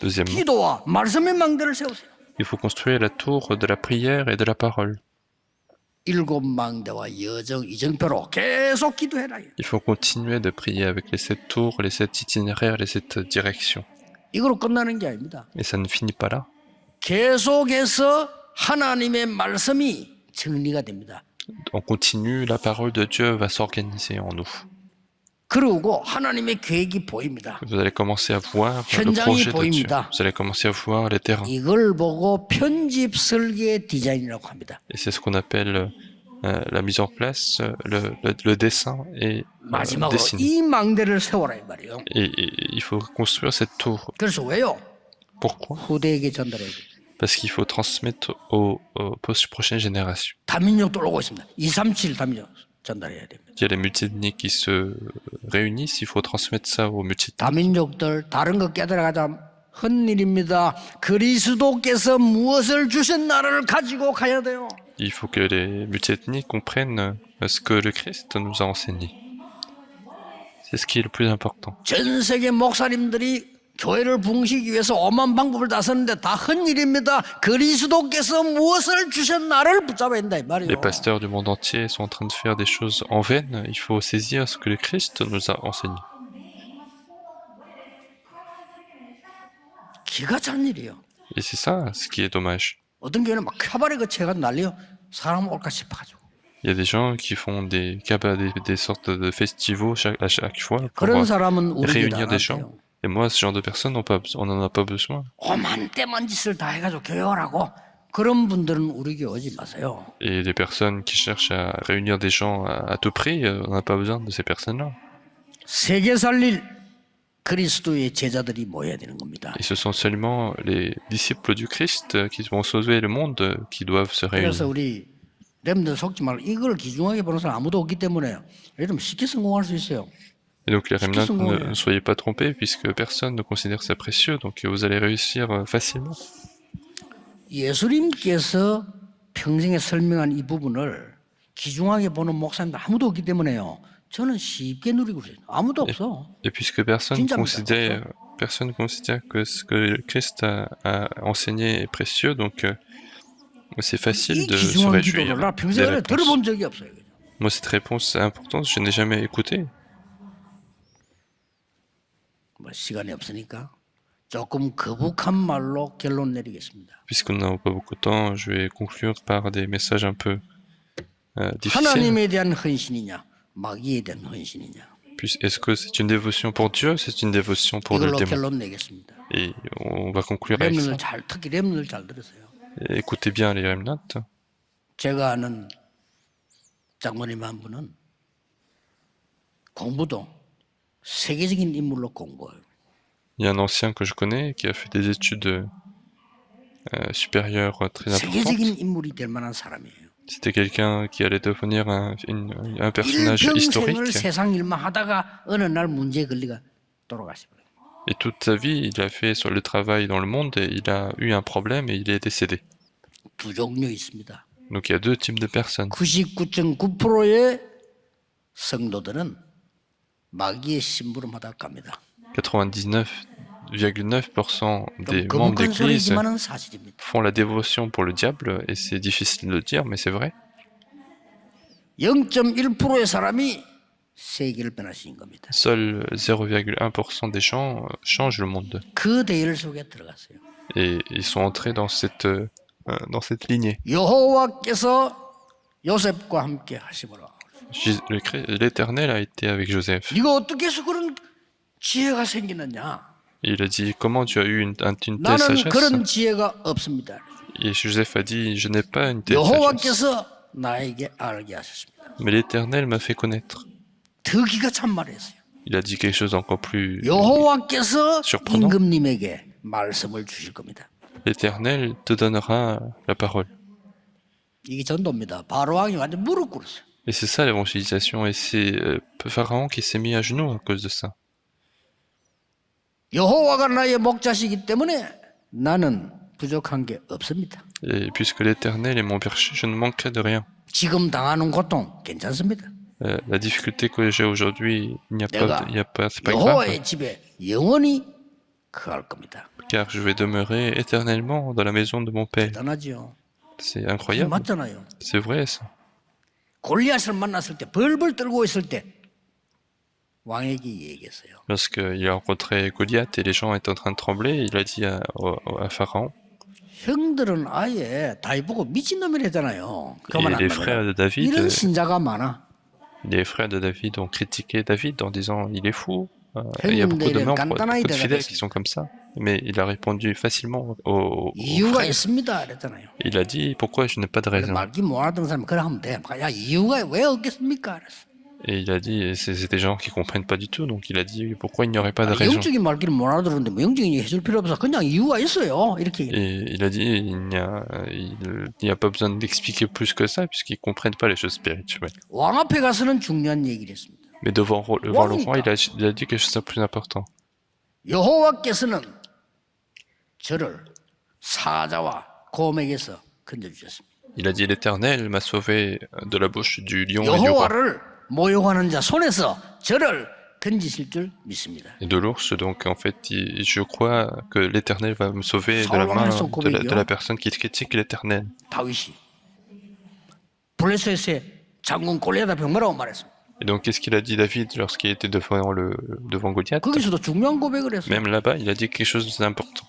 [SPEAKER 2] Deuxièmement, il faut construire la tour de la prière et de la parole.
[SPEAKER 1] 일곱 망대와 여정 이정표로 계속 기도해라.
[SPEAKER 2] Il faut continuer de prier avec les 7 tours, les 7 itinéraires, les 7 directions.
[SPEAKER 1] 이걸로 끝나는 게 아닙니다.
[SPEAKER 2] Et ça ne finit pas là.
[SPEAKER 1] 계속해서 하나님의 말씀이 정리가 됩니다.
[SPEAKER 2] On continue, la parole de Dieu va s'organiser en nous.
[SPEAKER 1] 그러고 하나님의 계획이 보입니다.
[SPEAKER 2] Vous allez commencer à voir le
[SPEAKER 1] 현장이
[SPEAKER 2] projet de Dieu.
[SPEAKER 1] 보입니다.
[SPEAKER 2] Vous allez commencer à voir les terrains.
[SPEAKER 1] 이걸 보고 편집 설계 디자인이라고 합니다.
[SPEAKER 2] Et c'est ce qu'on appelle la mise en place, le dessin et
[SPEAKER 1] 마지막으로
[SPEAKER 2] dessiner.
[SPEAKER 1] 이 망대를 세워라 이 말이에요.
[SPEAKER 2] Et il faut construire cette tour.
[SPEAKER 1] 그래서 왜요?
[SPEAKER 2] Pourquoi?
[SPEAKER 1] 후대에게 전달해야 돼.
[SPEAKER 2] Parce qu'il faut transmettre aux prochaines générations.
[SPEAKER 1] 다민족도 오고 있습니다. 237 다민족 전달해야 됩니다.
[SPEAKER 2] Il y a les multiethniques qui se réunissent, il faut transmettre ça aux multiethniques.
[SPEAKER 1] 다민족들 다른 거 깨달아가자 헛일입니다. 그리스도께서 무엇을 주신 나라를 가지고 가야 돼요.
[SPEAKER 2] Il faut que les multiethniques comprennent ce que le Christ nous a enseigné. C'est ce qui est le plus important.
[SPEAKER 1] 전 세계 목사님들이 교회를 붕시기 위해서 오만 방법을 다 썼는데 다 헛일입니다. 그리스도께서 무엇을 주신 나를 붙잡아야 된다 이 말이에요.
[SPEAKER 2] Les pasteurs du monde entier sont en train de faire des choses en vain. Il faut saisir ce que le Christ nous a enseigné.
[SPEAKER 1] 기가 찬 일이에요.
[SPEAKER 2] Et c'est ça ce qui est dommage.
[SPEAKER 1] 어떤 교회는 막 카바레 거쳐가지고 난리요. 사람 올까 싶어가지고.
[SPEAKER 2] Il y a des gens qui font des sortes de festivals à chaque fois pour
[SPEAKER 1] 그런 사람은 우리 교회도
[SPEAKER 2] réunir
[SPEAKER 1] 안
[SPEAKER 2] des gens.
[SPEAKER 1] 할게요.
[SPEAKER 2] Et moi, ce genre de personnes, on n'en a pas besoin.
[SPEAKER 1] 오만 때만 짓을 다 해가지고 교회 오라고. 그런 분들은 우리 교회 오지 마세요.
[SPEAKER 2] Et les personnes qui cherchent à réunir des gens à tout prix, on n'a pas besoin de ces personnes-là.
[SPEAKER 1] 세계 살릴 그리스도의 제자들이 모여야 되는 겁니다.
[SPEAKER 2] Et ce sont seulement les disciples du Christ qui vont sauver le monde qui doivent se
[SPEAKER 1] 그래서
[SPEAKER 2] réunir.
[SPEAKER 1] 우리 렘들 속지 말고 이걸 기중하게 보는 사람 아무도 없기 때문에 이러면 쉽게 성공할 수 있어요.
[SPEAKER 2] Et donc les remnants, ne soyez pas trompés puisque personne ne considère ça précieux, donc vous allez réussir facilement.
[SPEAKER 1] 예수님께서 평생에 설명한 이 부분을 기중하게 보는 목사님도 아무도 없기 때문에요. 저는 쉽게 누리고 있어요. 아무도 없어.
[SPEAKER 2] Et puisque personne considère que ce que le Christ a enseigné est précieux, donc c'est facile de se réjouir
[SPEAKER 1] 나
[SPEAKER 2] des
[SPEAKER 1] 평생에
[SPEAKER 2] réponses.
[SPEAKER 1] 들어본 적이 없어요.
[SPEAKER 2] Moi, cette réponse importante, je n'ai jamais écouté.
[SPEAKER 1] 뭐 시간이 없으니까 조금 거북한 말로 결론 내리겠습니다.
[SPEAKER 2] Puisqu'on n'a pas beaucoup de temps, je vais conclure par des messages un peu difficiles.
[SPEAKER 1] 하나님에 대한 헌신이냐, 마귀에 대한 헌신이냐.
[SPEAKER 2] Est-ce que c'est une dévotion pour Dieu, c'est une dévotion pour le
[SPEAKER 1] 이걸로
[SPEAKER 2] démon?
[SPEAKER 1] 결론 내겠습니다.
[SPEAKER 2] Et on va conclure avec ça.
[SPEAKER 1] 특히 렘들 잘 들으세요.
[SPEAKER 2] Et écoutez bien les remnants.
[SPEAKER 1] 제가 아는 장모님 한 분은 공부도 세계적인 인물로 공부해요.
[SPEAKER 2] Il y a un ancien que je connais qui a fait des études supérieures très importantes.
[SPEAKER 1] 세계적인 인물이 될 만한 사람이에요.
[SPEAKER 2] C'était quelqu'un qui allait devenir un personnage historique.
[SPEAKER 1] 일평생을 세상 일만 하다가 어느 날 문제에 걸리가 돌아가시더라고요.
[SPEAKER 2] Et toute sa vie, il a fait sur le travail dans le monde et il a eu un problème et il est décédé.
[SPEAKER 1] 두 종류 있습니다.
[SPEAKER 2] Donc il y a deux types de personnes.
[SPEAKER 1] 99.9%의 성도들은 마귀의 심부름하다 갑니다.
[SPEAKER 2] 99,9% des membres d'église font la dévotion pour le diable et c'est difficile de le dire, mais c'est vrai.
[SPEAKER 1] 0.1%의 사람이 세계를 변화시킨 겁니다.
[SPEAKER 2] Seul 0,1% des gens changent le monde.
[SPEAKER 1] 그 대열 속에 들어갔어요.
[SPEAKER 2] Et ils sont entrés dans cette lignée.
[SPEAKER 1] 여호와께서 요셉과 함께 하시므로.
[SPEAKER 2] L'Éternel a été avec Joseph.
[SPEAKER 1] 네가 어떻게 해서 그런 지혜가 생기느냐?
[SPEAKER 2] Il a dit, comment tu as eu une telle
[SPEAKER 1] 나는
[SPEAKER 2] sagesse?
[SPEAKER 1] 그런 지혜가 없습니다.
[SPEAKER 2] Et Joseph a dit, je n'ai pas une telle sagesse.
[SPEAKER 1] 여호와께서 나에게 알게 하셨습니다.
[SPEAKER 2] Mais l'Éternel m'a fait connaître.
[SPEAKER 1] 더 기가 찬 말이었어요.
[SPEAKER 2] Il a dit quelque chose d'encore plus
[SPEAKER 1] 여호와께서
[SPEAKER 2] surprenant.
[SPEAKER 1] 임금님에게 말씀을 주실 겁니다.
[SPEAKER 2] L'Éternel te donnera la parole.
[SPEAKER 1] 이게 전도입니다. 바로 왕이 완전 무릎 꿇었어요.
[SPEAKER 2] Et c'est ça l'évangélisation. Et c'est Pharaon qui s'est mis à genoux à cause de ça.
[SPEAKER 1] 여호와가 나의 목자시기 때문에 나는 부족한 게 없습니다.
[SPEAKER 2] Et puisque l'Éternel est mon berger, je ne manquerai de rien.
[SPEAKER 1] 지금 당하는 고통 괜찮습니다.
[SPEAKER 2] La difficulté que j'ai aujourd'hui, c'est pas grave.
[SPEAKER 1] 여호와의 집에 영원히 거할 겁니다.
[SPEAKER 2] Car je vais demeurer éternellement dans la maison de mon Père.
[SPEAKER 1] 대단하죠.
[SPEAKER 2] C'est incroyable.
[SPEAKER 1] 맞잖아요.
[SPEAKER 2] C'est vrai ça.
[SPEAKER 1] 골리앗을 만났을 때 벌벌 떨고 있을 때 왕에게 얘기했어요.
[SPEAKER 2] Lorsqu'il a rencontré Goliath et les gens étaient en train de trembler, il a dit à Pharaon,
[SPEAKER 1] 형들은 아예 다윗 보고 미친놈이랬잖아요. 그만
[SPEAKER 2] et
[SPEAKER 1] 안
[SPEAKER 2] les frères de
[SPEAKER 1] 나면
[SPEAKER 2] David,
[SPEAKER 1] 이런 신자가 많아.
[SPEAKER 2] les frères de David ont critiqué David en disant il est fou. Il y a beaucoup de membres, beaucoup de fidèles qui sont comme ça. Mais il a répondu facilement aux
[SPEAKER 1] 이유가
[SPEAKER 2] frères.
[SPEAKER 1] 있습니다. 그랬잖아요.
[SPEAKER 2] Il a dit pourquoi je n'ai pas de raison.
[SPEAKER 1] 말기 못 알아듣는 사람 그래 하면 돼. 야 이유가 왜 없겠습니까? 그랬어.
[SPEAKER 2] Et il a dit c'est des gens qui comprennent pas du tout, donc il a dit pourquoi il n'y aurait pas de raison.
[SPEAKER 1] 영적인 말기를 못 알아들었는데 뭐 영적인 얘기 해줄 필요 없어. 그냥 이유가 있어요. 이렇게.
[SPEAKER 2] Et il a dit il n'y a pas besoin d'expliquer plus que ça puisqu'ils comprennent pas les choses spirituelles.
[SPEAKER 1] 왕 앞에 가서는 중요한 얘기를 했습니다.
[SPEAKER 2] Mais devant le roi, il a dit quelque chose de plus important.
[SPEAKER 1] 여호와께서는 저를 사자와 곰에게서 건져주셨습니다.
[SPEAKER 2] Il a dit l'Éternel m'a sauvé de la bouche du lion et du roi.
[SPEAKER 1] 여호와를 모욕하는 자 손에서 저를 건지실 줄 믿습니다.
[SPEAKER 2] Et de l'ours, donc en fait, je crois que l'Éternel va me sauver de la main de la personne qui critique l'Éternel.
[SPEAKER 1] 다윗이 블레셋의 장군 골리앗 앞에 뭐라고 말했습니까?
[SPEAKER 2] Et donc, qu'est-ce qu'il a dit David lorsqu'il était devant Goliath?
[SPEAKER 1] 거기서도 중요한 고백을 했어요.
[SPEAKER 2] Même là-bas, il a dit quelque chose d'important.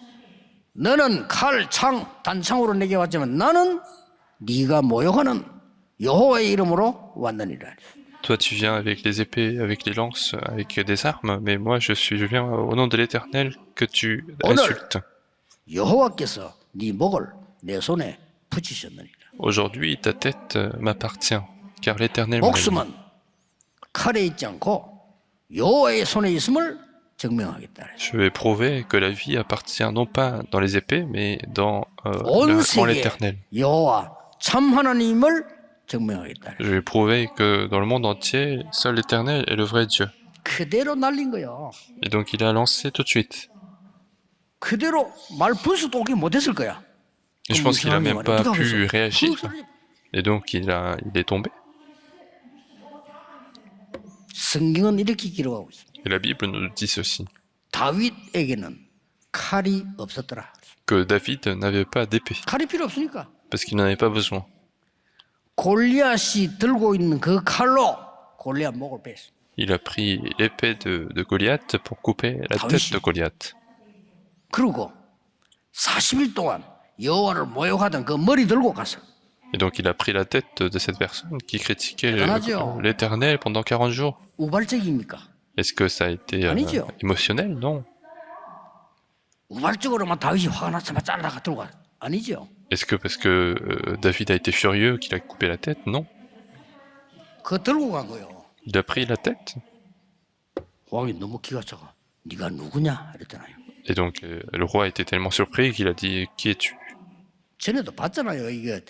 [SPEAKER 1] 너는 칼, 창, 단창으로 내게 왔지만 나는 네가 모욕하는 여호와의 이름으로 왔느니라.
[SPEAKER 2] Toi, tu viens avec les épées, avec les lances, avec des armes, mais moi, je viens au nom de l'Éternel que tu insultes.
[SPEAKER 1] 여호와께서 네 목을 내 손에 붙이셨느니라.
[SPEAKER 2] Aujourd'hui, ta tête m'appartient, car l'Éternel m'a dit.
[SPEAKER 1] 목숨은 칼에 있지 않고 여호와의 손에 있음을 증명하겠다.
[SPEAKER 2] Je vais prouver que la vie appartient non pas dans les épées, mais en l'Éternel.
[SPEAKER 1] 여호와 참 하나님을 증명하겠다.
[SPEAKER 2] Je vais prouver que dans le monde entier, seul l'Éternel est le vrai Dieu.
[SPEAKER 1] 그대로 날린 거요.
[SPEAKER 2] Et donc il a lancé tout de suite.
[SPEAKER 1] 그대로 말 불수도 오게 못했을 거야.
[SPEAKER 2] Et je pense qu'il a même pas pu réagir. Et donc il est tombé.
[SPEAKER 1] 성경은 이렇게 기록하고 있습니다.
[SPEAKER 2] Et la Bible nous dit ceci.
[SPEAKER 1] 다윗에게는 칼이 없었더라.
[SPEAKER 2] Que David n'avait pas d'épée.
[SPEAKER 1] 칼이 필요 없으니까.
[SPEAKER 2] Parce qu'il n'en avait pas besoin.
[SPEAKER 1] 골리앗이 들고 있는 그 칼로 골리앗 목을 뺐어.
[SPEAKER 2] Il a pris l'épée de Goliath pour couper la tête de Goliath.
[SPEAKER 1] 그리고 40일 동안 여호와를 모욕하던 그 머리 들고 갔어.
[SPEAKER 2] Et donc il a pris la tête de cette personne qui critiquait l'Éternel pendant 40 jours.
[SPEAKER 1] 우발적입니까?
[SPEAKER 2] Est-ce que ça a été émotionnel? Non.
[SPEAKER 1] 우발적으로만 다윗이 화가 났으면 잘라가 들고 가. 아니죠.
[SPEAKER 2] Est-ce que parce que David a été furieux qu'il a coupé la tête? Non.
[SPEAKER 1] 그거 들고 간 거요.
[SPEAKER 2] Il a pris la tête.
[SPEAKER 1] 왕이 너무 기가 차가. 네가 누구냐? 이랬잖아요.
[SPEAKER 2] Et donc le roi était tellement surpris qu'il a dit qui es-tu?
[SPEAKER 1] 전에도 봤잖아요. 이게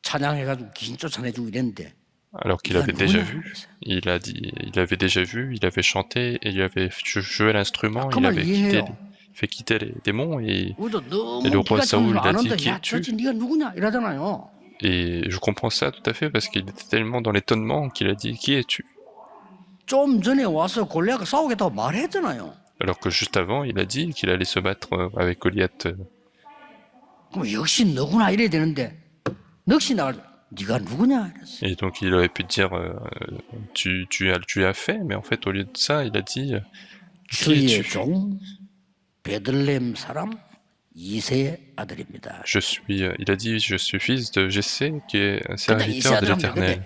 [SPEAKER 1] 찬양해가지고 귀신 쫓아내주고 이랬는데.
[SPEAKER 2] Alors qu'il avait déjà vu, il avait déjà vu, il avait chanté et il avait joué l'instrument, il avait fait quitter les démons et le roi Saoul a dit qui es-tu? Et je comprends ça tout à fait parce qu'il était tellement dans l'étonnement qu'il a dit qui es-tu? Alors que juste avant, il a dit qu'il allait se battre avec Goliath. Et donc il aurait pu dire tu as fait, mais en fait au lieu de ça, il a dit qui es-tu? Il a dit je suis fils de Jessé qui est un serviteur de l'Éternel.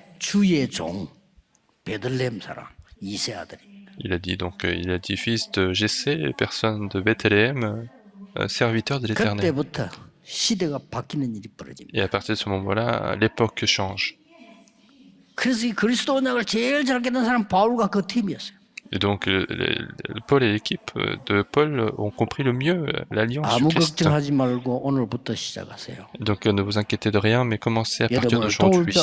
[SPEAKER 2] Il a dit fils de Jessé, personne de Bethléem, serviteur de l'Éternel. Et à partir de ce moment-là, l'époque change. Et donc, Paul et l'équipe de Paul ont compris le mieux l'alliance du Christ. Donc, ne vous inquiétez de rien, mais commencez à partir d'aujourd'hui.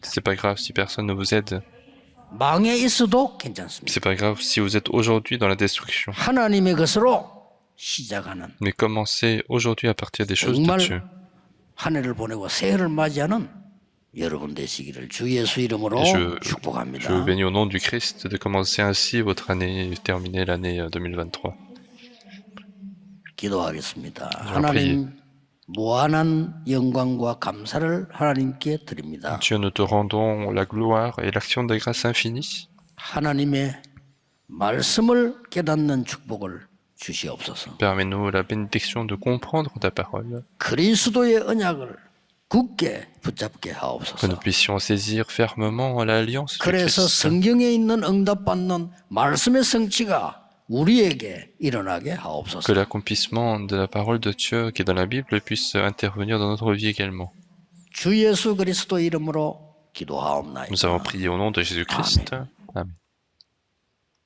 [SPEAKER 2] C'est pas grave si personne ne vous aide. C'est pas grave si vous êtes aujourd'hui dans la destruction. Mais commencez aujourd'hui à partir des choses de Dieu. Je vous bénis au nom du Christ de commencer ainsi votre année et terminer l'année 2023.
[SPEAKER 1] 하나님 무한한 영광과 감사를 하나님께 드립니다.
[SPEAKER 2] Dieu, nous te rendons la gloire et l'action de grâce infinie.
[SPEAKER 1] 하나님의 말씀을 깨닫는 축복을 주시옵소서.
[SPEAKER 2] Permets-nous la bénédiction de comprendre ta parole.
[SPEAKER 1] 그리스도의 언약을 굳게 붙잡게
[SPEAKER 2] Que
[SPEAKER 1] 하옵소서.
[SPEAKER 2] nous puissions saisir fermement l'alliance du
[SPEAKER 1] 그래서
[SPEAKER 2] Christ.
[SPEAKER 1] 성경에 있는 응답받는 말씀의 성취가 우리에게 일어나게
[SPEAKER 2] Que
[SPEAKER 1] 하옵소서.
[SPEAKER 2] l'accomplissement de la parole de Dieu qui est dans la Bible puisse intervenir dans notre vie également.
[SPEAKER 1] 주 예수 그리스도 이름으로 기도하옵나이다.
[SPEAKER 2] Nous avons prié au nom de Jésus-Christ. Amen.